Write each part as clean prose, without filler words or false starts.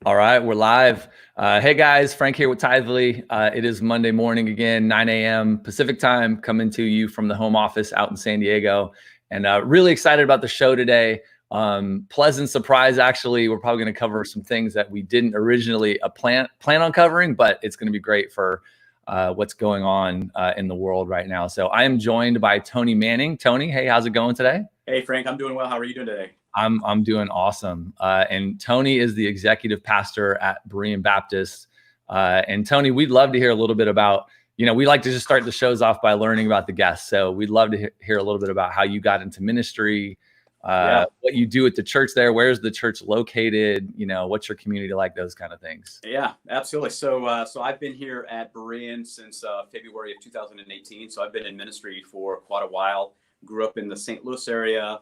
All right, we're live. Hey guys, Frank here with Tithely. It is Monday morning again, 9 a.m. Pacific time, coming to you from the home office out in San Diego. And really excited about the show today. Pleasant surprise, actually. We're probably going to cover some things that we didn't originally plan on covering, but it's going to be great for what's going on in the world right now. So I am joined by Tony Manning. Tony, hey, how's it going today? Hey Frank, I'm doing well. How are you doing today? I'm doing awesome. And Tony is the executive pastor at Berean Baptist. And Tony, we'd love to hear a little bit about, we like to just start the shows off by learning about the guests. So we'd love to hear a little bit about how you got into ministry, what you do at the church there. Where's the church located? What's your community like? Those kind of things. Yeah, absolutely. So I've been here at Berean since February of 2018. So I've been in ministry for quite a while. Grew up in the St. Louis area,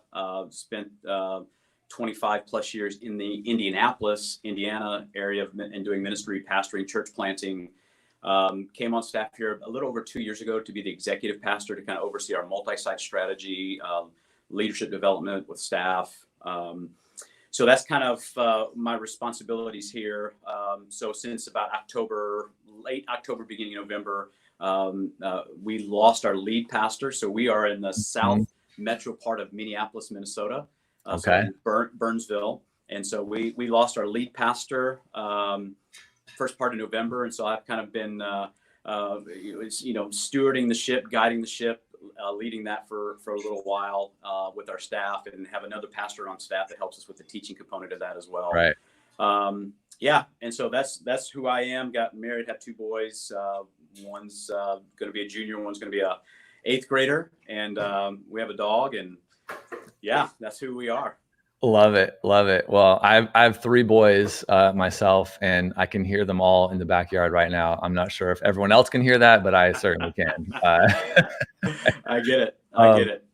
spent 25 plus years in the Indianapolis, Indiana area and doing ministry, pastoring, church planting. Came on staff here a little over 2 years ago to be the executive pastor to kind of oversee our multi-site strategy, leadership development with staff. So that's kind of my responsibilities here. So since about late October, beginning November, we lost our lead pastor. So we are in the south metro part of Minneapolis, Minnesota, Okay. so Burnsville. And so we lost our lead pastor first part of November. And so I've kind of been, stewarding the ship, guiding the ship, leading that for a little while with our staff, and have another pastor on staff that helps us with the teaching component of that as well. Right. And so that's who I am. Got married, have two boys. One's going to be a junior, one's going to be a 8th grader, and we have a dog, and that's who we are. Love it. Well, I have 3 boys myself, and I can hear them all in the backyard right now. I'm not sure if everyone else can hear that, but I certainly can. I get it.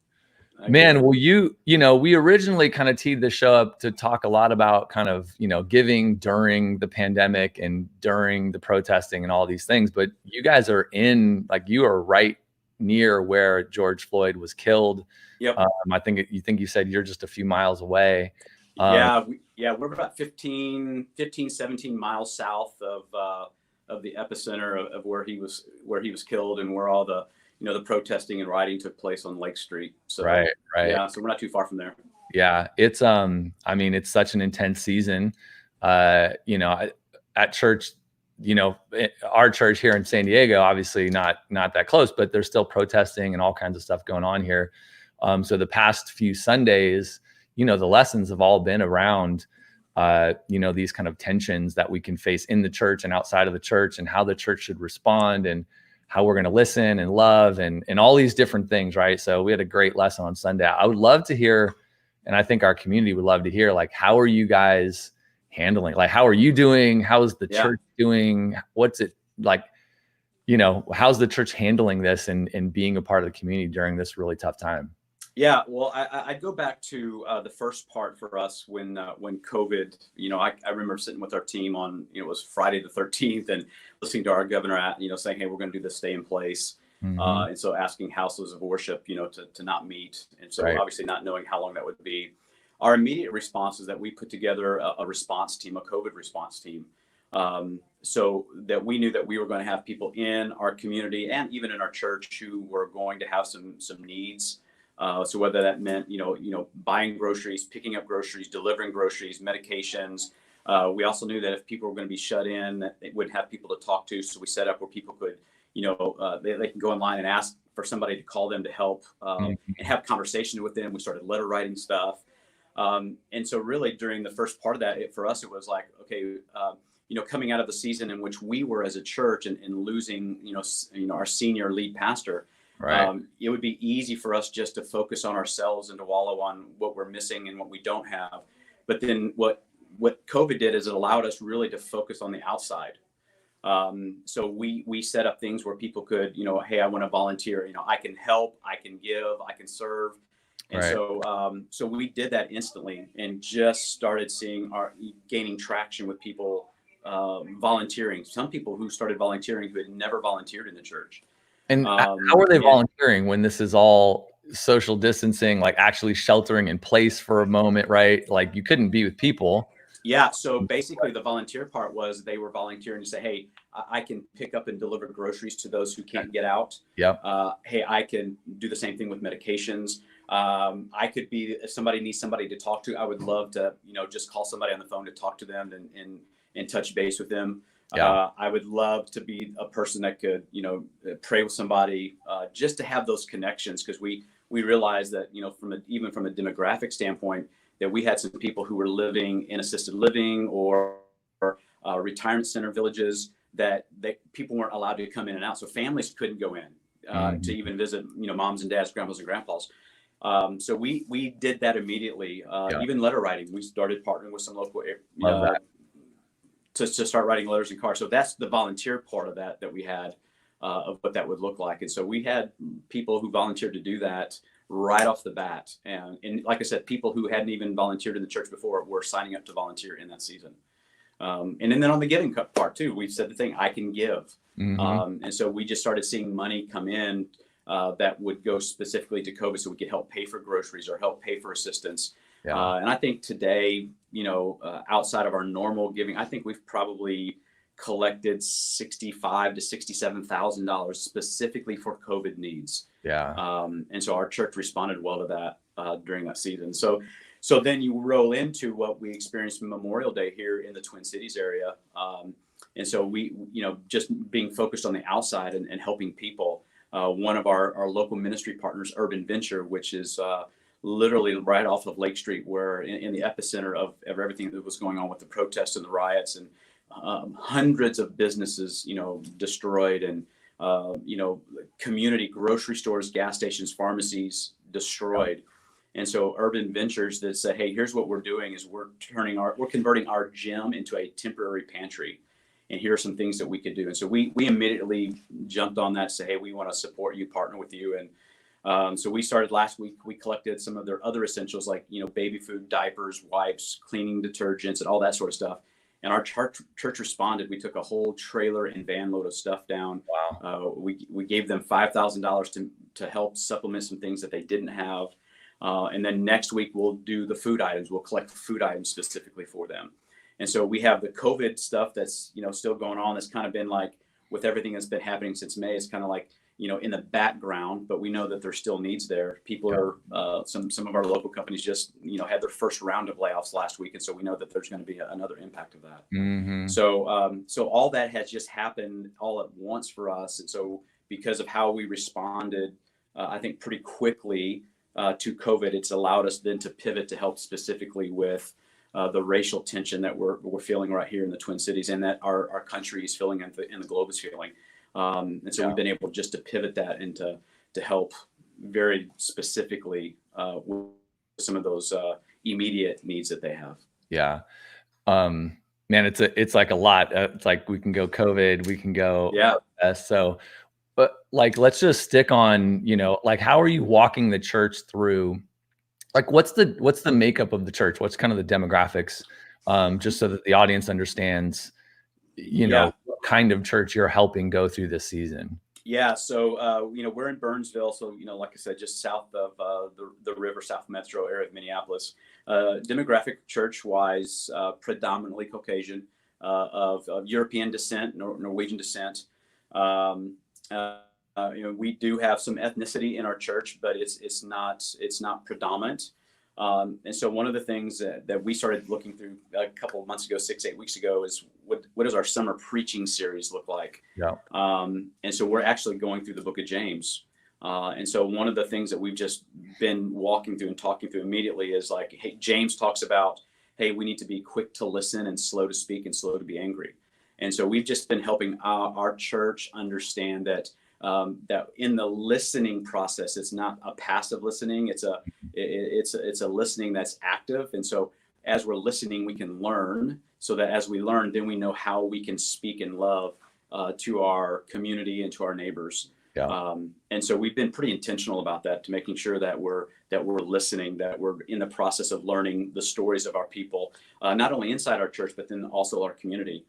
Man, well, we originally kind of teed the show up to talk a lot about kind of, giving during the pandemic and during the protesting and all these things. But you guys are you are right near where George Floyd was killed. Yep. I think you said you're just a few miles away. We're about 17 miles south of the epicenter of where he was killed, and where all the the protesting and rioting took place on Lake Street. So right. Yeah, so we're not too far from there. Yeah, it's it's such an intense season. At church, our church here in San Diego, obviously not that close, but there's still protesting and all kinds of stuff going on here. So the past few Sundays, the lessons have all been around, these kind of tensions that we can face in the church and outside of the church, and how the church should respond, and how we're going to listen and love and all these different things, right? So we had a great lesson on Sunday. I would love to hear, and I think our community would love to hear, how are you guys handling? How are you doing? How is the church doing? What's it like? How's the church handling this and being a part of the community during this really tough time? Yeah, well, I'd go back to the first part for us when COVID, I remember sitting with our team on, it was Friday the 13th, and listening to our governor saying, hey, we're going to do this stay in place. Mm-hmm. And so asking houses of worship, to not meet. And so obviously not knowing how long that would be. Our immediate response is that we put together a response team, a COVID response team. So that we knew that we were going to have people in our community and even in our church who were going to have some needs. So whether that meant, buying groceries, picking up groceries, delivering groceries, medications. We also knew that if people were going to be shut in, that they wouldn't have people to talk to. So we set up where people could, they can go online and ask for somebody to call them to help and have conversations with them. We started letter writing stuff. And so really during the first part of that, for us, it was like, okay, coming out of the season in which we were as a church and losing, our senior lead pastor. Right. It would be easy for us just to focus on ourselves and to wallow on what we're missing and what we don't have. But then what COVID did is it allowed us really to focus on the outside. So we set up things where people could, hey, I want to volunteer. I can help, I can give, I can serve. And so we did that instantly and just started gaining traction with people volunteering. Some people who started volunteering who had never volunteered in the church. And how are they volunteering when this is all social distancing, actually sheltering in place for a moment, right? You couldn't be with people. Yeah. So basically the volunteer part was they were volunteering to say, hey, I can pick up and deliver groceries to those who can't get out. Yep. Hey, I can do the same thing with medications. I could be, if somebody needs somebody to talk to, I would love to, just call somebody on the phone to talk to them and touch base with them. Yeah. I would love to be a person that could, pray with somebody, just to have those connections. Cause we realized that, even from a demographic standpoint, that we had some people who were living in assisted living or retirement center villages that people weren't allowed to come in and out. So families couldn't go in to even visit, moms and dads, grandmas and grandpas. So we did that immediately. Even letter writing, we started partnering with some local to start writing letters and cards. So that's the volunteer part of that we had of what that would look like. And so we had people who volunteered to do that right off the bat. And like I said, people who hadn't even volunteered in the church before were signing up to volunteer in that season. And then on the giving part too, we said the thing, I can give. And so we just started seeing money come in that would go specifically to COVID, so we could help pay for groceries or help pay for assistance. And I think today, outside of our normal giving, I think we've probably collected $65,000 to $67,000 specifically for COVID needs. And so our church responded well to that during that season. So then you roll into what we experienced Memorial Day here in the Twin Cities area. And so we, just being focused on the outside and helping people. One of our local ministry partners, Urban Venture, which is literally right off of Lake Street, where in the epicenter of everything that was going on with the protests and the riots, and hundreds of businesses, destroyed, and community grocery stores, gas stations, pharmacies destroyed. And so Urban Ventures that said, hey, here's what we're doing is we're converting our gym into a temporary pantry. And here are some things that we could do. And so we immediately jumped on that, say, hey, we want to support you, partner with you. And so we started last week. We collected some of their other essentials like, baby food, diapers, wipes, cleaning detergents, and all that sort of stuff. And our church responded. We took a whole trailer and van load of stuff down. Wow. We gave them $5,000 to help supplement some things that they didn't have. And then next week we'll do the food items. We'll collect food items specifically for them. And so we have the COVID stuff that's, still going on. That's kind of been like, with everything that's been happening since May, it's kind of like, in the background, but we know that there's still needs there. People are, some of our local companies just, had their first round of layoffs last week. And so we know that there's going to be another impact of that. So all that has just happened all at once for us. And so because of how we responded, I think pretty quickly to COVID, it's allowed us then to pivot to help specifically with the racial tension that we're feeling right here in the Twin Cities, and that our country is feeling and the globe is feeling. And so we've been able just to pivot that and to help very specifically with some of those immediate needs that they have. Yeah. Man, it's like a lot. It's like we can go COVID, we can go. So, but like, let's just stick on, like, how are you walking the church through? Like, what's the makeup of the church? What's kind of the demographics? Just so that the audience understands, what kind of church you're helping go through this season. Yeah. So, we're in Burnsville. So, like I said, just south of the river, south metro area of Minneapolis. Demographic church-wise, predominantly Caucasian, of European descent, Norwegian descent. We do have some ethnicity in our church, but it's not predominant. And so one of the things that we started looking through a couple of months ago, 6-8 weeks ago, is what does our summer preaching series look like? And so we're actually going through the book of James. And so one of the things that we've just been walking through and talking through immediately is like, hey, James talks about, hey, we need to be quick to listen and slow to speak and slow to be angry. And so we've just been helping our church understand that that in the listening process, it's not a passive listening. It's a listening that's active. And so as we're listening, we can learn, so that as we learn, then we know how we can speak in love to our community and to our neighbors. And so we've been pretty intentional about that, to making sure that we're listening, that we're in the process of learning the stories of our people, not only inside our church, but then also our community.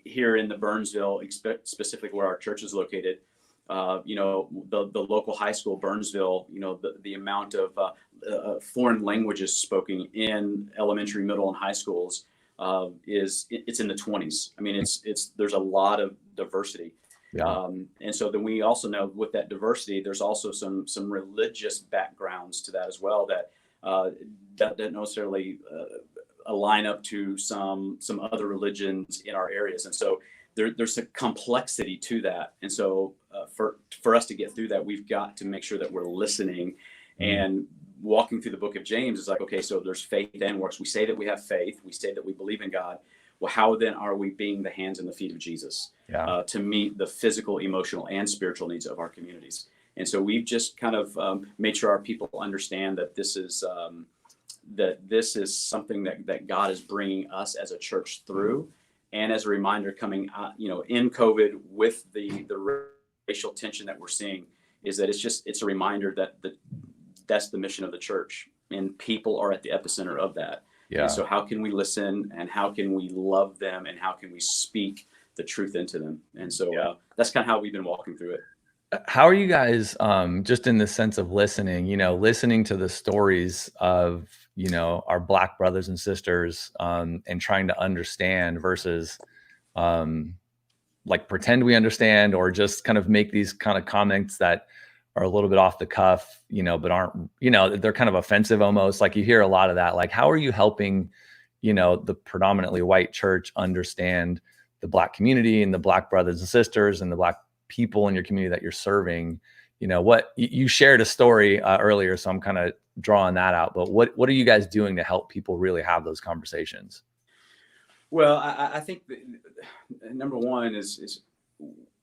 Here in the Burnsville, specifically where our church is located, the local high school, Burnsville, the amount of foreign languages spoken in elementary, middle, and high schools it's in the 20s. I mean, there's a lot of diversity. Yeah. And so then we also know with that diversity, there's also some religious backgrounds to that as well that don't necessarily align up to some other religions in our areas. And so there's a complexity to that. And so for us to get through that, we've got to make sure that we're listening. And walking through the book of James is like, okay, so there's faith and works. We say that we have faith. We say that we believe in God. Well, how then are we being the hands and the feet of Jesus to meet the physical, emotional, and spiritual needs of our communities? And so we've just kind of made sure our people understand that this is something that God is bringing us as a church through. And as a reminder, coming in COVID with the racial tension that we're seeing, is that it's a reminder that that's the mission of the church, and people are at the epicenter of that. Yeah. And so how can we listen, and how can we love them, and how can we speak the truth into them? And so that's kind of how we've been walking through it. How are you guys, just in the sense of listening, listening to the stories of, our Black brothers and sisters, and trying to understand versus, like pretend we understand, or just kind of make these kind of comments that are a little bit off the cuff, but aren't, they're kind of offensive almost. Like you hear a lot of that. Like, how are you helping, the predominantly white church understand the Black community and the Black brothers and sisters and the Black people in your community that you're serving? What you shared a story earlier, so I'm kind of drawing that out. But what are you guys doing to help people really have those conversations? Well, I think number one is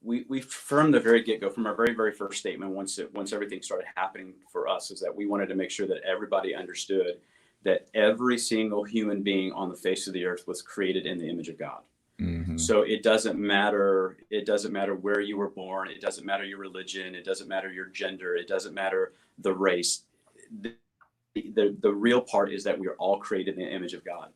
we from the very get-go, from our very, very first statement, once everything started happening for us, is that we wanted to make sure that everybody understood that every single human being on the face of the earth was created in the image of God. Mm-hmm. So it doesn't matter where you were born. It doesn't matter your religion. It doesn't matter your gender. It doesn't matter the race. The real part is that we are all created in the image of God.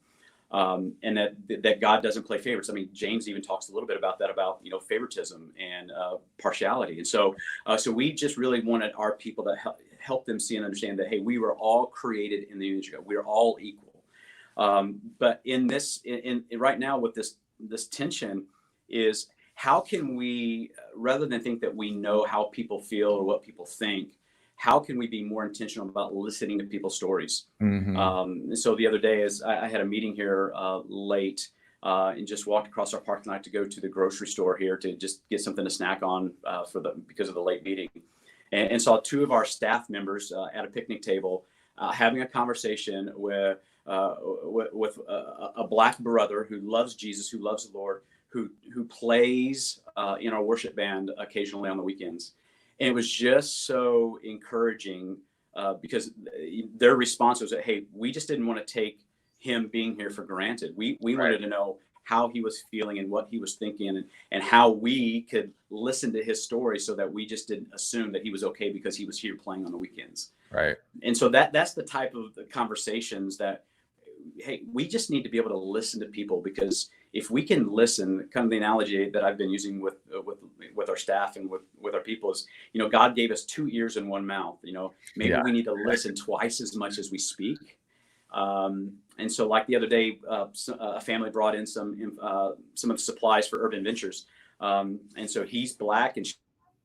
And that God doesn't play favorites. I mean, James even talks a little bit about that, about favoritism and partiality. And so we just really wanted our people to help them see and understand that, hey, we were all created in the image of God. We are all equal. But in right now with this tension is, how can we, rather than think that we know how people feel or what people think, how can we be more intentional about listening to people's stories? Mm-hmm. So the other day, I had a meeting here late and just walked across our parking lot to go to the grocery store here to just get something to snack on because of the late meeting, and saw two of our staff members at a picnic table having a conversation with a Black brother who loves Jesus, who loves the Lord, who plays in our worship band occasionally on the weekends. And it was just so encouraging because their response was that, hey, we just didn't want to take him being here for granted. We wanted to know how he was feeling and what he was thinking, and how we could listen to his story, so that we just didn't assume that he was okay because he was here playing on the weekends. Right. And so that's the type of the conversations that, hey, we just need to be able to listen to people, because if we can listen, kind of the analogy that I've been using with our staff and with our people is, God gave us 2 ears and 1 mouth. Maybe we need to listen twice as much as we speak. And so, like the other day, a family brought in some of the supplies for Urban Ventures, and so he's Black and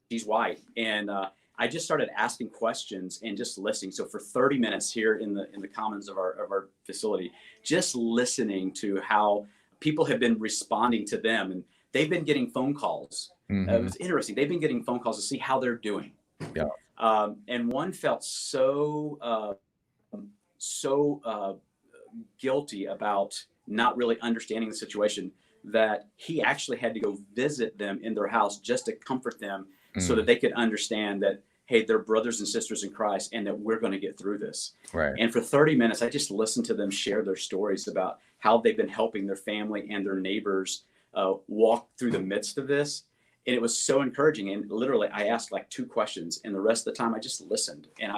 she's white, and I just started asking questions and just listening. So for 30 minutes here in the commons of our facility, just listening to how people have been responding to them, and they've been getting phone calls. Mm-hmm. It was interesting. They've been getting phone calls to see how they're doing. Yeah. And one felt so guilty about not really understanding the situation, that he actually had to go visit them in their house just to comfort them, so that they could understand that, hey, they're brothers and sisters in Christ, and that we're going to get through this. Right. And for 30 minutes, I just listened to them share their stories about how they've been helping their family and their neighbors walk through the midst of this. And it was so encouraging. And literally, I asked like 2 questions, and the rest of the time I just listened. And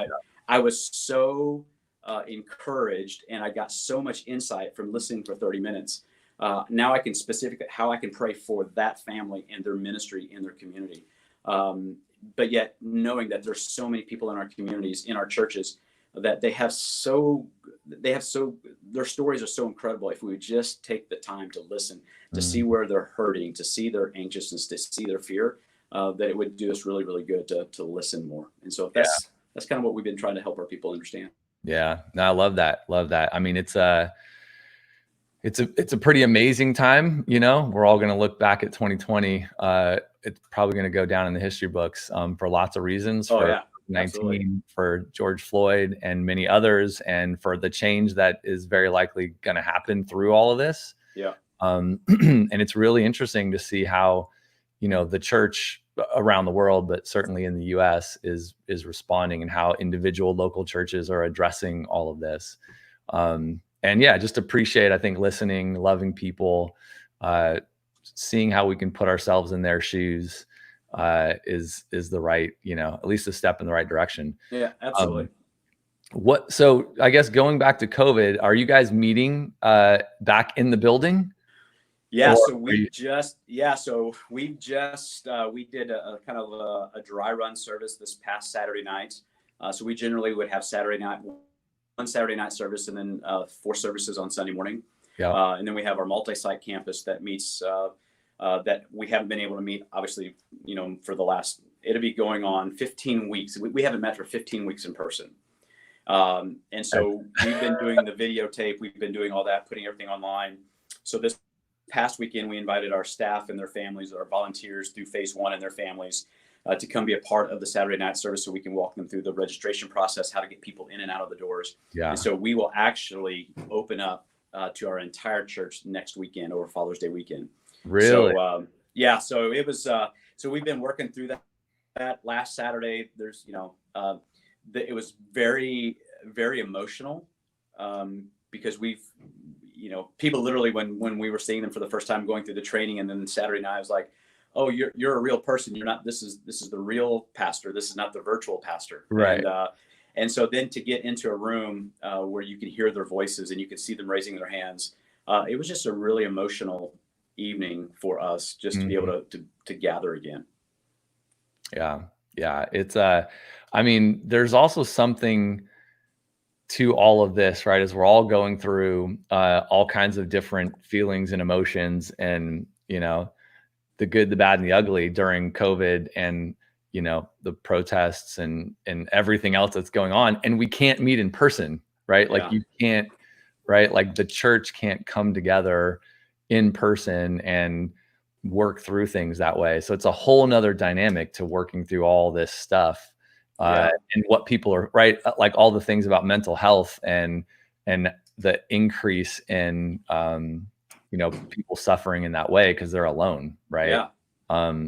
I was so encouraged, and I got so much insight from listening for 30 minutes. Now I can specifically how I can pray for that family and their ministry in their community. But yet knowing that there's so many people in our communities, in our churches, that their stories are so incredible. If we would just take the time to listen, to see where they're hurting, to see their anxiousness, to see their fear, that it would do us really, really good to listen more. And so that's kind of what we've been trying to help our people understand. Yeah. No, I love that. Love that. I mean, it's a pretty amazing time. We're all going to look back at 2020. It's probably going to go down in the history books for lots of reasons. Oh, for yeah, 19, absolutely. for George Floyd and many others, and for the change that is very likely going to happen through all of this. Yeah. And it's really interesting to see how, the church around the world, but certainly in the US is responding, and how individual local churches are addressing all of this. And yeah, just appreciate, I think, listening, loving people, seeing how we can put ourselves in their shoes, is the right, at least a step in the right direction. Yeah, absolutely. So I guess going back to COVID, are you guys meeting back in the building? Yeah, so we did a kind of a dry run service this past Saturday night. So we generally would have one Saturday night service, and then 4 services on Sunday morning. Yeah. And then we have our multi-site campus that meets that we haven't been able to meet, obviously, for it'll be going on 15 weeks. We haven't met for 15 weeks in person. And so we've been doing the videotape, we've been doing all that, putting everything online. So this past weekend, we invited our staff and their families, our volunteers through phase 1 and their families, to come be a part of the Saturday night service, so we can walk them through the registration process, how to get people in and out of the doors. Yeah. And so we will actually open up to our entire church next weekend, over Father's Day weekend. Really? So so it was so we've been working through that last Saturday. There's it was very, very emotional, because people literally, when we were seeing them for the first time, going through the training, and then Saturday night, I was like, oh, you're a real person. You're not, this is the real pastor. This is not the virtual pastor. Right. And so then to get into a room where you can hear their voices and you can see them raising their hands, it was just a really emotional evening for us, just to be able to gather again. Yeah. Yeah. It's I mean, there's also something to all of this, right? As we're all going through all kinds of different feelings and emotions, and, the good, the bad, and the ugly during COVID, and, the protests and everything else that's going on. And we can't meet in person, right? Like you can't, right? Like the church can't come together in person and work through things that way. So it's a whole nother dynamic to working through all this stuff. And what people are, right, like all the things about mental health and the increase in people suffering in that way because they're alone, right?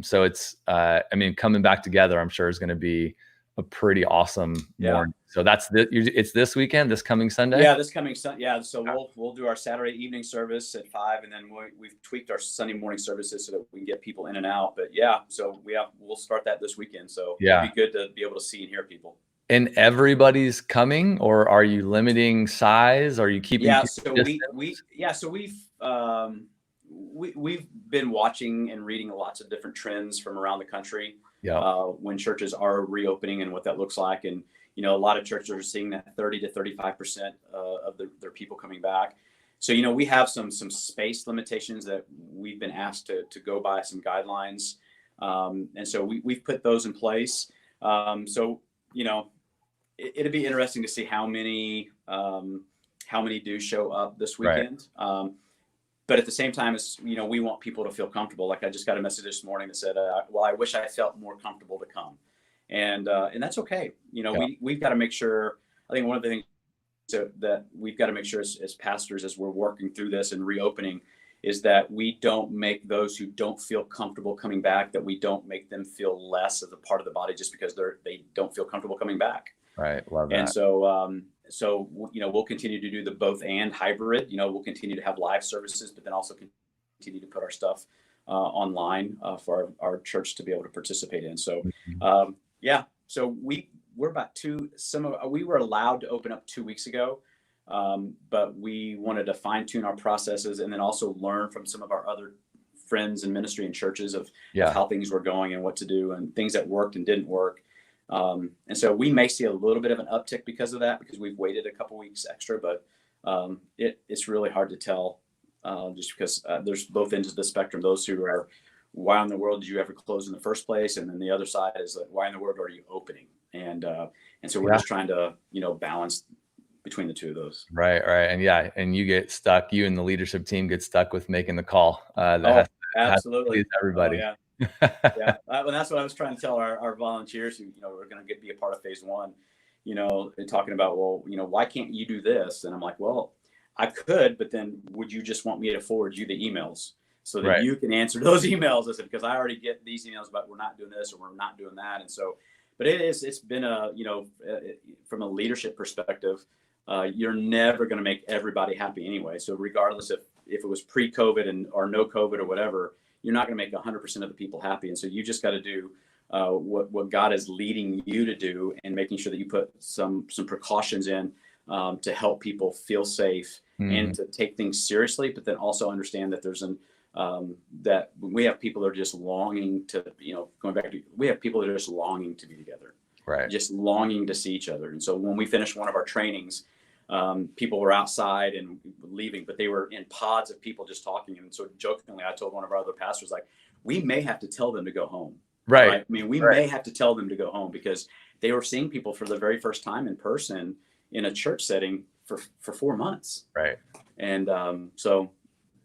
So it's I mean, coming back together, I'm sure, is going to be a pretty awesome morning. So it's this weekend, this coming Sunday. This coming Sunday. So we'll do our Saturday evening service at 5, and then we've tweaked our Sunday morning services so that we can get people in and out. But so we'll start that this weekend. So it'll be good to be able to see and hear people. And everybody's coming, or are you limiting size? Are you keeping? We've been watching and reading lots of different trends from around the country. When churches are reopening and what that looks like. And, a lot of churches are seeing that 30 to 35% of their people coming back. So, we have some space limitations that we've been asked to go by, some guidelines. And so we've put those in place. So, it'd be interesting to see how many do show up this weekend. Right. But at the same time, we want people to feel comfortable. Like I just got a message this morning that said, well, I wish I felt more comfortable to come. And that's okay. We've got to make sure, I think one of the things that we've got to make sure as pastors, as we're working through this and reopening, is that we don't make those who don't feel comfortable coming back, that we don't make them feel less of a part of the body just because they don't feel comfortable coming back. Right. Love that. And so, we'll continue to do the both and hybrid. We'll continue to have live services, but then also continue to put our stuff online for our church to be able to participate in. So, so we're about we were allowed to open up 2 weeks ago, but we wanted to fine tune our processes and then also learn from some of our other friends in ministry and churches of how things were going and what to do and things that worked and didn't work. And so we may see a little bit of an uptick because of that, because we've waited a couple weeks extra, but it's really hard to tell, just because there's both ends of the spectrum. Those who are, why in the world did you ever close in the first place? And then the other side is like, why in the world are you opening? And so we're just trying to, balance between the two of those. Right. And you get stuck, you and the leadership team get stuck with making the call. Absolutely. Has to please everybody. Oh, yeah. Yeah. Well, that's what I was trying to tell our volunteers who, we're going to be a part of phase one, and talking about, well, why can't you do this? And I'm like, well, I could, but then would you just want me to forward you the emails so that you can answer those emails? I said, because I already get these emails about we're not doing this or we're not doing that. And so, but it's been from a leadership perspective, you're never going to make everybody happy anyway. So regardless if it was pre-COVID or no COVID or whatever, you're not going to make 100% of the people happy. And so you just got to do what God is leading you to do, and making sure that you put some precautions in to help people feel safe and to take things seriously, but then also understand that there's that we have people that are just longing to, we have people that are just longing to be together, right? Just longing to see each other. And so when we finished one of our trainings, people were outside and leaving, but they were in pods of people just talking. And so jokingly, I told one of our other pastors, like, we may have to tell them to go home. Right. I mean, we may have to tell them to go home, because they were seeing people for the very first time in person in a church setting for 4 months. Right. And so,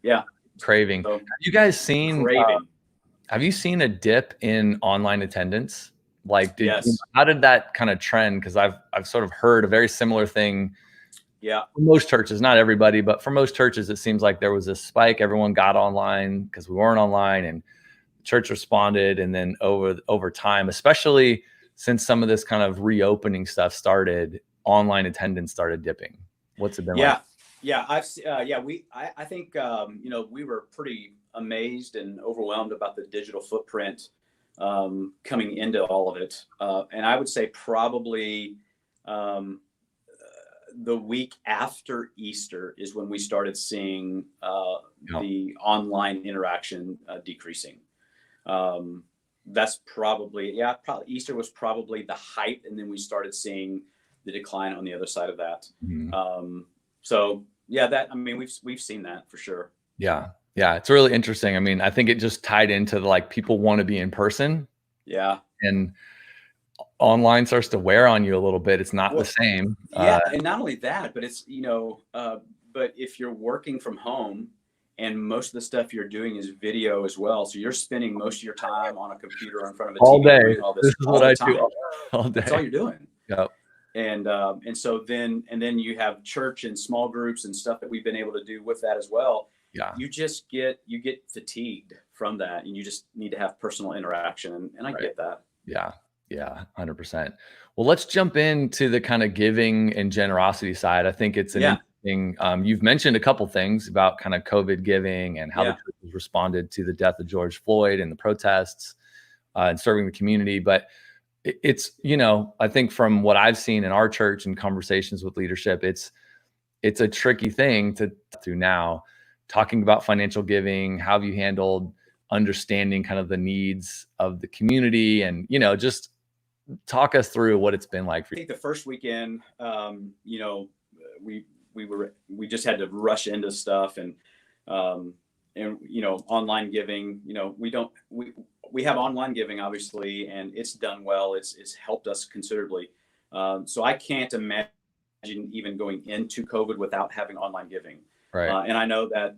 yeah. Craving. So, have you guys seen, craving. Have you seen a dip in online attendance? Like, Yes. How did that kind of trend? Because I've sort of heard a very similar thing. Yeah. For most churches, not everybody, but for most churches, it seems like there was a spike. Everyone got online because we weren't online, and the church responded. And then over time, especially since some of this kind of reopening stuff started, online attendance started dipping. What's it been like? Yeah. I think, we were pretty amazed and overwhelmed about the digital footprint coming into all of it. And I would say probably the week after Easter is when we started seeing the online interaction decreasing. That's probably Easter was probably the height, and then we started seeing the decline on the other side of that. So yeah, we've seen that for sure. Yeah, it's really interesting. I mean, I think it just tied into like people want to be in person. Yeah, and online starts to wear on you a little bit. It's not the same. And not only that, but it's but if you're working from home, and most of the stuff you're doing is video as well, so you're spending most of your time on a computer or in front of a TV all day. This is what I do all day. That's all you're doing. Yep. And so then you have church and small groups and stuff that we've been able to do with that as well. Yeah. You get fatigued from that, and you just need to have personal interaction. And I get that. Yeah. 100%. Well, let's jump into the kind of giving and generosity side. I think it's an interesting, you've mentioned a couple things about kind of COVID giving and how the church responded to the death of George Floyd and the protests and serving the community. But it's, I think from what I've seen in our church and conversations with leadership, it's a tricky thing to do now. Talking about financial giving, how have you handled understanding kind of the needs of the community, and, just talk us through what it's been like for you. I think the first weekend, we just had to rush into stuff, and online giving, we have online giving obviously, and it's done well. It's helped us considerably. So I can't imagine even going into COVID without having online giving. Right. And I know that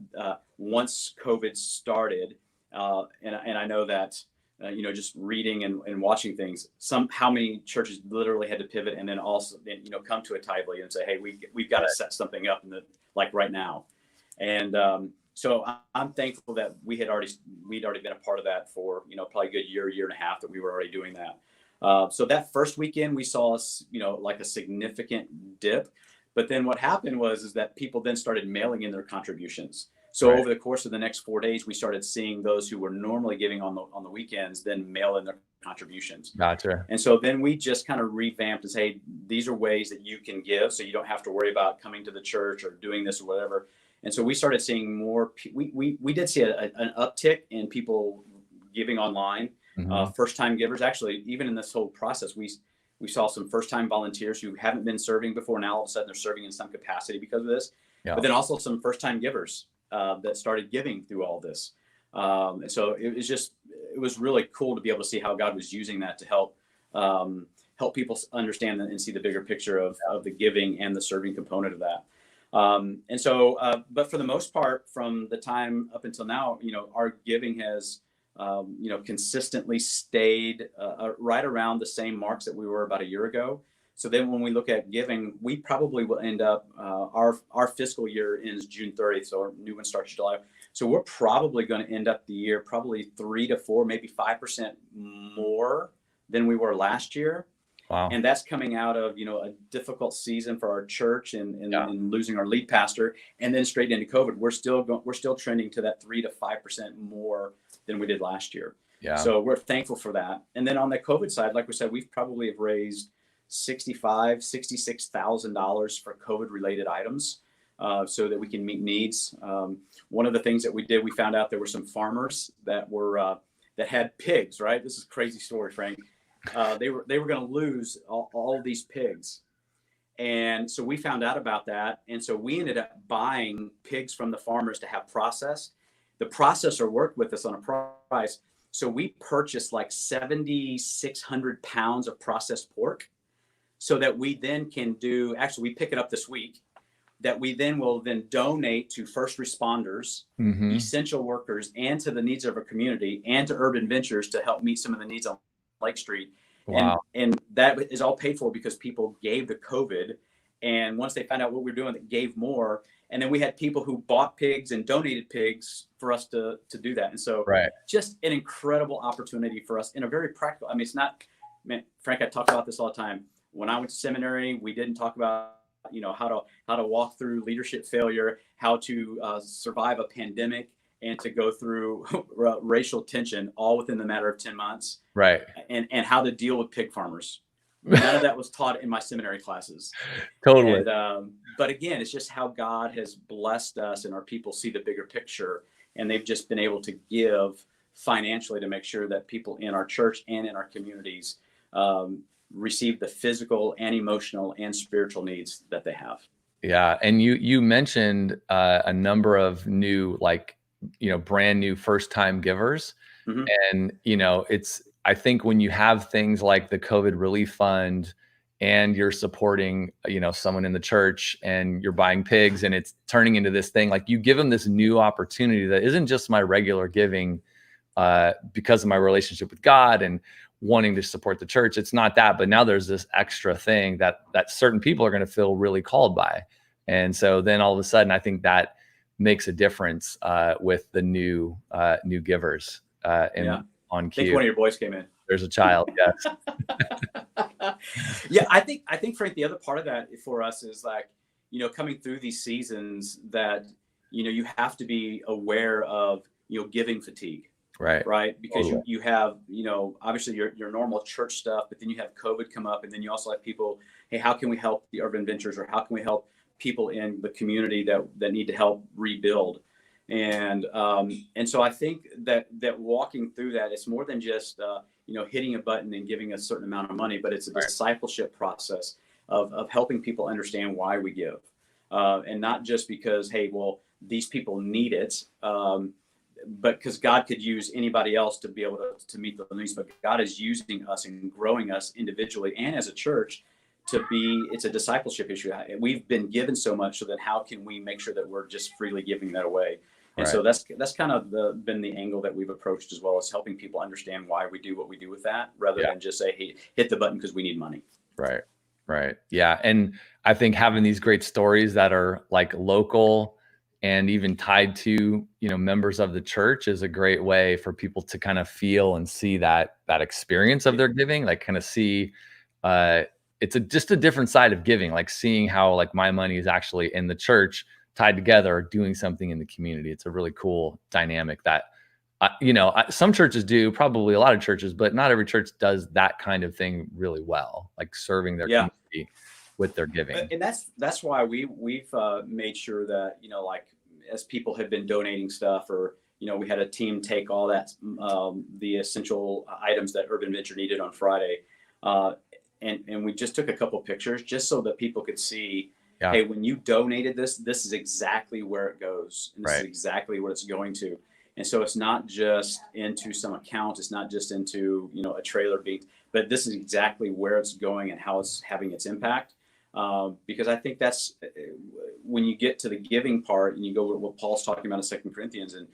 once COVID started, and I know that, just reading and watching things, how many churches literally had to pivot, and then also, come to a tithing and say, hey, we've got to set something up like right now. And so I'm thankful that we'd already been a part of that for, probably a good year and a half that we were already doing that. So that first weekend we saw, like a significant dip. But then what happened is that people then started mailing in their contributions. So over the course of the next 4 days, we started seeing those who were normally giving on the weekends then mail in their contributions. Gotcha. And so then we just kind of revamped and say, hey, these are ways that you can give, so you don't have to worry about coming to the church or doing this or whatever. And so we started seeing more. We did see an uptick in people giving online, first time givers. Actually, even in this whole process, We saw some first-time volunteers who haven't been serving before. Now all of a sudden they're serving in some capacity because of this. Yeah. But then also some first-time givers that started giving through all this. And so it was really cool to be able to see how God was using that to help people understand and see the bigger picture of the giving and the serving component of that. But for the most part, from the time up until now, our giving has, consistently stayed right around the same marks that we were about a year ago. So then when we look at giving, we probably will end up, our fiscal year ends June 30th. So our new one starts July. So we're probably going to end up the year probably 3 to 4, maybe 5% more than we were last year. Wow. And that's coming out of, a difficult season for our church and losing our lead pastor, and then straight into COVID. We're still trending to that 3 to 5% more than we did last year. Yeah. So we're thankful for that. And then on the COVID side, like we said, we've probably have raised $66,000 for COVID related items, so that we can meet needs. One of the things that we did, we found out there were some farmers that had pigs, right? This is a crazy story, Frank. They were going to lose all of these pigs. And so we found out about that. And so we ended up buying pigs from the farmers to have processed. The processor worked with us on a price. So we purchased like 7,600 pounds of processed pork, so that we then can do, actually we pick it up this week, that we then will donate to first responders, essential workers, and to the needs of our community, and to Urban Ventures to help meet some of the needs on Lake Street. Wow. And that is all paid for because people gave to COVID. And once they found out what we were doing, they gave more. And then we had people who bought pigs and donated pigs for us to do that. And so just an incredible opportunity for us in a very practical, it's not, Frank, I talk about this all the time. When I went to seminary, we didn't talk about, how to walk through leadership failure, how to survive a pandemic, and to go through racial tension all within the matter of 10 months. Right. And how to deal with pig farmers. None of that was taught in my seminary classes. Totally. And, but again, it's just how God has blessed us, and our people see the bigger picture, and they've just been able to give financially to make sure that people in our church and in our communities receive the physical and emotional and spiritual needs that they have. Yeah. And you mentioned a number of new, brand new first time givers. And, I think when you have things like the COVID relief fund, and you're supporting, someone in the church, and you're buying pigs, and it's turning into this thing, like you give them this new opportunity that isn't just my regular giving because of my relationship with God and wanting to support the church. It's not that, but now there's this extra thing that certain people are going to feel really called by. And so then all of a sudden, I think that makes a difference with the new givers on cue. I think one of your boys came in. There's a child. Yes. Yeah. I think, Frank, the other part of that for us is coming through these seasons that, you have to be aware of, giving fatigue. Right. Because you have, obviously your normal church stuff, but then you have COVID come up, and then you also have people, hey, how can we help the Urban Ventures, or how can we help people in the community that need to help rebuild? And so I think that walking through that, it's more than just, hitting a button and giving a certain amount of money, but it's a discipleship process of helping people understand why we give. And not just because, hey, well, these people need it, but because God could use anybody else to be able to meet the needs. But God is using us and growing us individually and as a church it's a discipleship issue. We've been given so much, so then how can we make sure that we're just freely giving that away? And so that's kind of been the angle that we've approached, as well as helping people understand why we do what we do with that, rather than just say, hey, hit the button because we need money. Right. Yeah. And I think having these great stories that are local and even tied to, members of the church is a great way for people to kind of feel and see that experience of their giving, kind of see, it's just a different side of giving, seeing how my money is actually in the church tied together, doing something in the community. It's a really cool dynamic that, some churches do, probably a lot of churches, but not every church does that kind of thing really well, serving their community with their giving. And that's why we've made sure that, as people have been donating stuff, or, we had a team take all that, the essential items that Urban Venture needed on Friday. and we just took a couple pictures just so that people could see, Yeah. hey, when you donated this is exactly where it goes, and this is Right. exactly what it's going to. And so it's not just into some account, it's not just into, a trailer beat, but this is exactly where it's going and how it's having its impact. Because I think that's when you get to the giving part and you go with what Paul's talking about in 2 Corinthians, and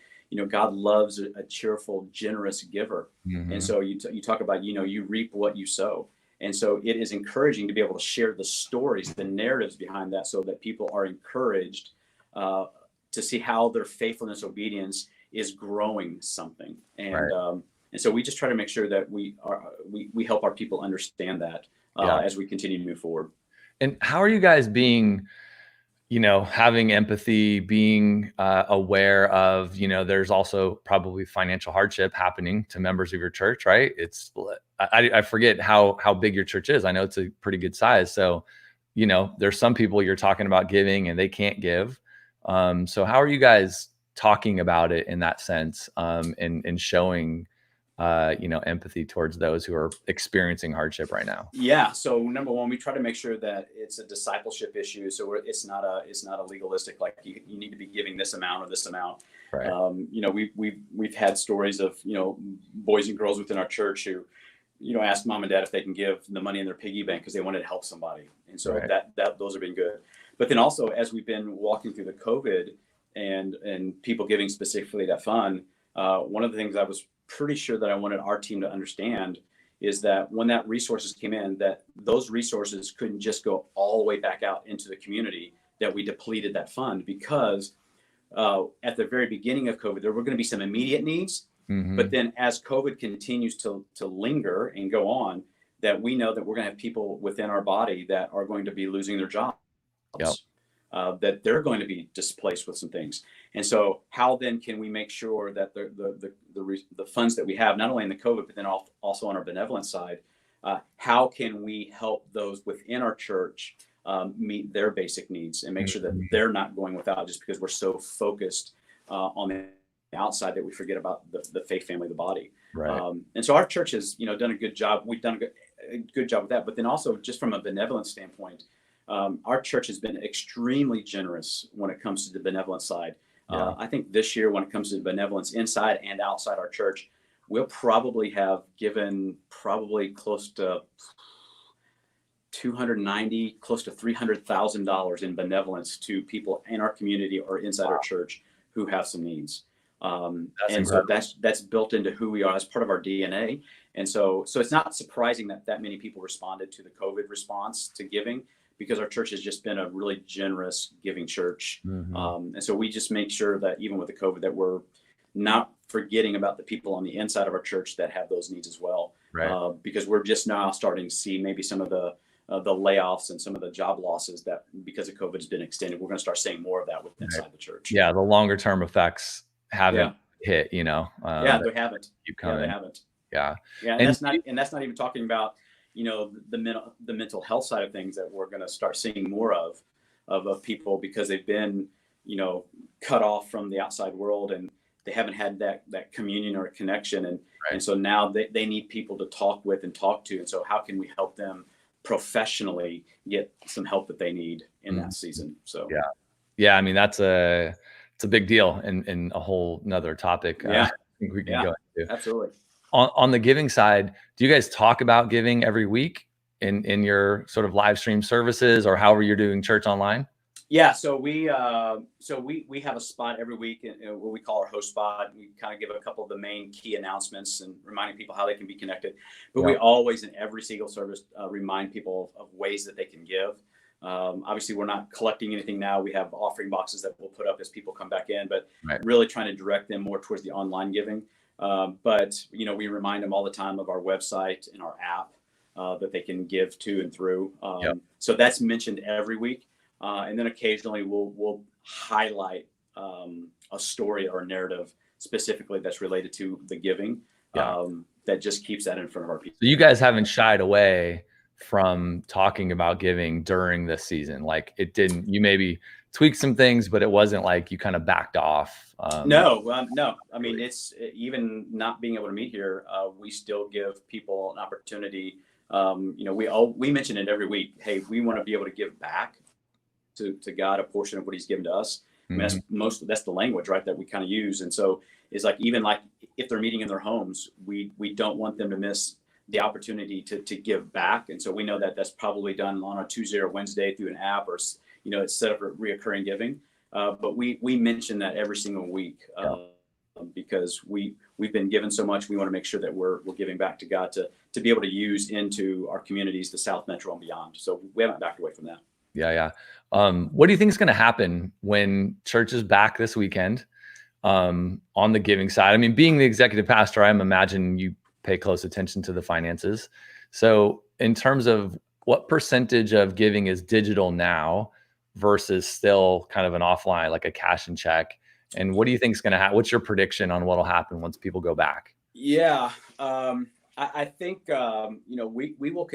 God loves a cheerful, generous giver. And so you talk about, you reap what you sow. And so it is encouraging to be able to share the stories, the narratives behind that, so that people are encouraged to see how their faithfulness, obedience is growing something. And Right. And so we just try to make sure that we help our people understand that as we continue to move forward. And how are you guys being, having empathy, being aware of, there's also probably financial hardship happening to members of your church, right? I forget how big your church is. I know it's a pretty good size. So, there's some people you're talking about giving and they can't give. So how are you guys talking about it in that sense, and showing, empathy towards those who are experiencing hardship right now? Yeah. So number one, we try to make sure that it's a discipleship issue. So it's not a legalistic, like you need to be giving this amount or this amount. Right. We've had stories of, boys and girls within our church who, ask mom and dad if they can give the money in their piggy bank because they wanted to help somebody. And so Right. that those have been good. But then also, as we've been walking through the COVID and people giving specifically that fund, one of the things I was pretty sure that I wanted our team to understand is that when that resources came in, that those resources couldn't just go all the way back out into the community, that we depleted that fund, because at the very beginning of COVID, there were going to be some immediate needs. But then as COVID continues to linger and go on, that we know that we're going to have people within our body that are going to be losing their jobs. Yep. That they're going to be displaced with some things. And so how then can we make sure that the funds that we have, not only in the COVID, but then also on our benevolence side, how can we help those within our church meet their basic needs and make sure that they're not going without, just because we're so focused on the outside that we forget about the faith family, the body. Right. And so our church has, done a good job. We've done a good job with that. But then also, just from a benevolence standpoint, our church has been extremely generous when it comes to the benevolent side. Yeah. I think this year, when it comes to benevolence inside and outside our church, we'll probably have given close to $290, close to $300,000 in benevolence to people in our community or inside our church who have some needs. So that's built into who we are as part of our DNA. And so it's not surprising that many people responded to the COVID response to giving, because our church has just been a really generous giving church. And so we just make sure that even with the COVID, that we're not forgetting about the people on the inside of our church that have those needs as well. Right. Because we're just now starting to see maybe some of the layoffs and some of the job losses that, because of COVID, has been extended. We're going to start seeing more of that within inside the church. Yeah. The longer term effects haven't hit, they haven't. Keep coming. They haven't. Yeah. And that's not even talking about, the mental health side of things that we're going to start seeing more of people, because they've been, cut off from the outside world, and they haven't had that communion or connection. And so now they need people to talk with and talk to. And so how can we help them professionally get some help that they need in that season? So, yeah. I mean, it's a big deal and a whole nother topic. I think we can go into. Absolutely. On the giving side, do you guys talk about giving every week in your sort of live stream services, or however you're doing church online? Yeah, so we have a spot every week, what we call our host spot. We kind of give a couple of the main key announcements and reminding people how they can be connected. But we always, in every single service, remind people of ways that they can give. Obviously, we're not collecting anything now. We have offering boxes that we'll put up as people come back in, but really trying to direct them more towards the online giving. But we remind them all the time of our website and our app that they can give to and through. So that's mentioned every week. And then occasionally we'll highlight a story or a narrative specifically that's related to the giving, that just keeps that in front of our people. So you guys haven't shied away from talking about giving during this season. Like, you maybe tweaked some things, but it wasn't like you kind of backed off. No. I mean, it's even not being able to meet here. We still give people an opportunity We mention it every week. Hey, we want to be able to give back to God a portion of what He's given to us. I mean, that's the language, right, that we kind of use. And so it's like, even like if they're meeting in their homes, we don't want them to miss the opportunity to give back. And so we know that that's probably done on a Tuesday or Wednesday through an app, or it's set up for reoccurring giving. But we mention that every single week because we've been given so much. We want to make sure that we're giving back to God to be able to use into our communities, the South Metro and beyond. So we haven't backed away from that. Yeah. What do you think is going to happen when church is back this weekend on the giving side? I mean, being the executive pastor, I imagine you pay close attention to the finances. So in terms of what percentage of giving is digital now versus still kind of an offline, like a cash and check, and what do you think is going to happen? What's your prediction on what will happen once people go back? Yeah, I think we will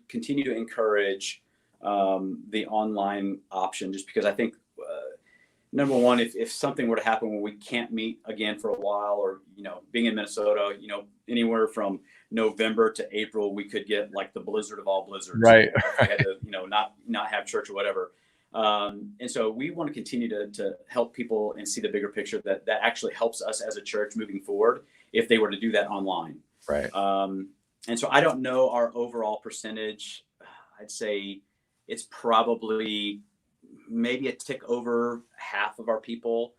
continue to encourage the online option, just because I think number one, if something were to happen where we can't meet again for a while, or being in Minnesota, anywhere from November to April, we could get like the blizzard of all blizzards, right? We had to not have church or whatever. And so we want to continue to help people and see the bigger picture that actually helps us as a church moving forward if they were to do that online. Right. And so I don't know our overall percentage. I'd say it's probably maybe a tick over half of our people.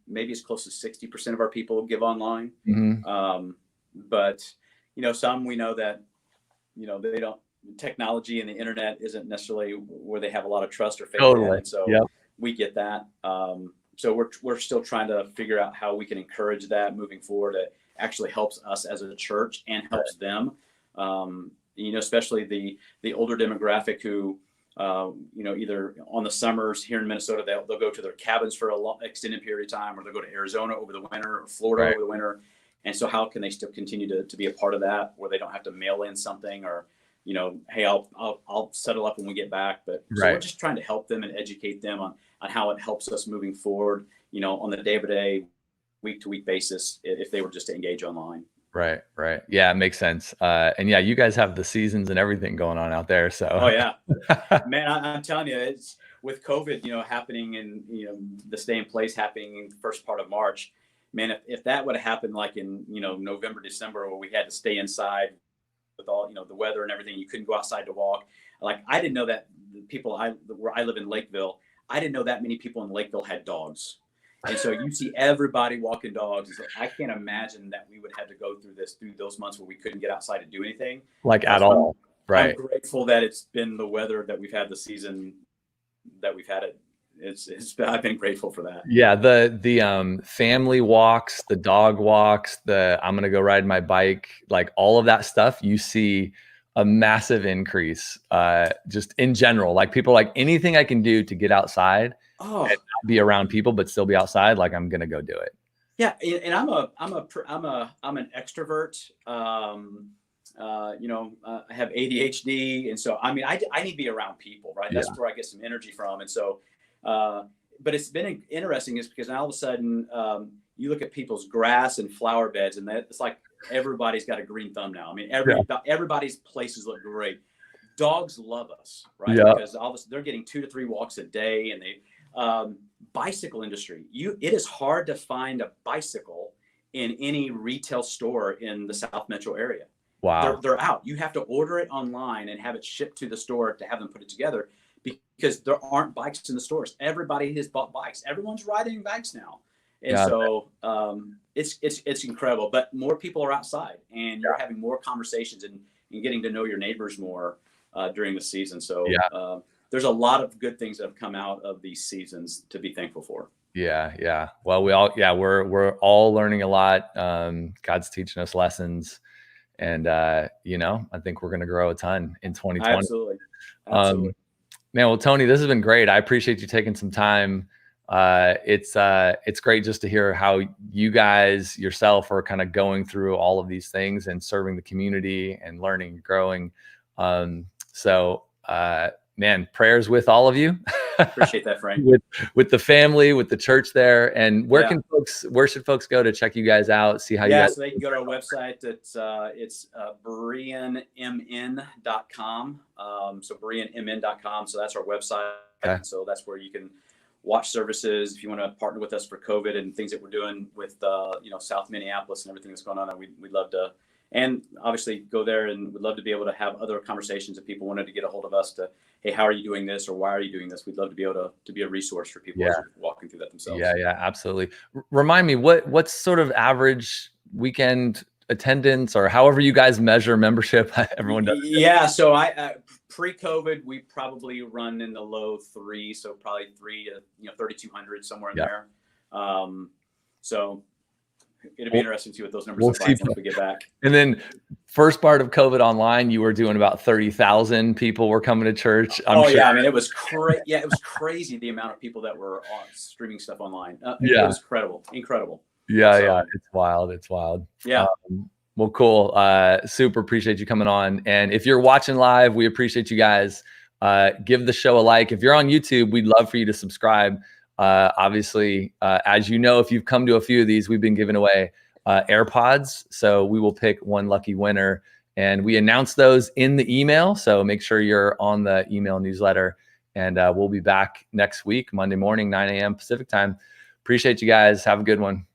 Maybe as close to 60% of our people give online. Mm-hmm. But some we know that they don't. Technology and the internet isn't necessarily where they have a lot of trust or faith in, and so we get that. So we're still trying to figure out how we can encourage that moving forward. It actually helps us as a church and helps them. Especially the older demographic who either on the summers here in Minnesota, they'll go to their cabins for a long extended period of time, or they'll go to Arizona over the winter, or Florida over the winter. And so how can they still continue to be a part of that, where they don't have to mail in something, or hey, I'll settle up when we get back. But so we're just trying to help them and educate them on how it helps us moving forward, on the day-to-day, week-to-week basis, if they were just to engage online. Right. Yeah, it makes sense. And yeah, you guys have the seasons and everything going on out there. So. Oh yeah, man, I'm telling you, it's with COVID, happening, and the stay in place happening in the first part of March. Man, if that would have happened like in November, December, where we had to stay inside with all the weather and everything, you couldn't go outside to walk. Like, I didn't know that people where I live in Lakeville, I didn't know that many people in Lakeville had dogs. And so you see everybody walking dogs. So I can't imagine that we would have to go through those months where we couldn't get outside to do anything. Like at all. Right. I'm grateful that it's been the weather that we've had, the season that we've had it. I've been grateful for that. Yeah. The family walks, the dog walks, I'm going to go ride my bike, like all of that stuff, you see a massive increase just in general. Like, people like, anything I can do to get outside and not be around people but still be outside, like, I'm gonna go do it. Yeah, and I'm an extrovert. I have ADHD, and so I need to be around people, right? That's where I get some energy from. And so but it's been interesting, is because all of a sudden you look at people's grass and flower beds, and it's like everybody's got a green thumb now. I mean, everybody's places look great. Dogs love us, right? Yeah. Because all of a sudden they're getting 2 to 3 walks a day, and they bicycle industry. It is hard to find a bicycle in any retail store in the South Metro area. Wow. They're out. You have to order it online and have it shipped to the store to have them put it together, because there aren't bikes in the stores. Everybody has bought bikes. Everyone's riding bikes now. And so it's incredible, but more people are outside, and you're having more conversations and getting to know your neighbors more during the season. So there's a lot of good things that have come out of these seasons to be thankful for. Yeah. Well, we're all learning a lot. God's teaching us lessons, and I think we're going to grow a ton in 2020. Absolutely. Man, well, Tony, this has been great. I appreciate you taking some time. It's great just to hear how you guys yourself are kind of going through all of these things and serving the community and learning and growing. man, prayers with all of you. Appreciate that, Frank. with the family, with the church there. And where should folks go to check you guys out, see how you guys? So they can go to our website. It's bereanmn.com. So bereanmn.com. So that's our website. Okay. So that's where you can watch services. If you want to partner with us for COVID and things that we're doing with, South Minneapolis and everything that's going on, and we'd love to, and obviously go there, and we'd love to be able to have other conversations if people wanted to get a hold of us to, hey, how are you doing this? Or why are you doing this? We'd love to be able to be a resource for people as walking through that themselves. Yeah, absolutely. Remind me, what's sort of average weekend attendance, or however you guys measure membership? Everyone does. Yeah. So I, pre-COVID, we probably run in the low 3. So probably 3,200 somewhere in there. So it'll be interesting to see what those numbers look like once we get back. And then first part of COVID online, you were doing about 30,000 people were coming to church. I'm sure. Yeah. I mean, it was crazy. Yeah, it was crazy the amount of people that were streaming stuff online. It was incredible. Yeah. It's wild. Yeah. Well, cool. Super appreciate you coming on. And if you're watching live, we appreciate you guys. Give the show a like. If you're on YouTube, we'd love for you to subscribe. Obviously, as you know, if you've come to a few of these, we've been giving away AirPods. So we will pick one lucky winner, and we announce those in the email. So make sure you're on the email newsletter, and we'll be back next week, Monday morning, 9 a.m. Pacific time. Appreciate you guys. Have a good one.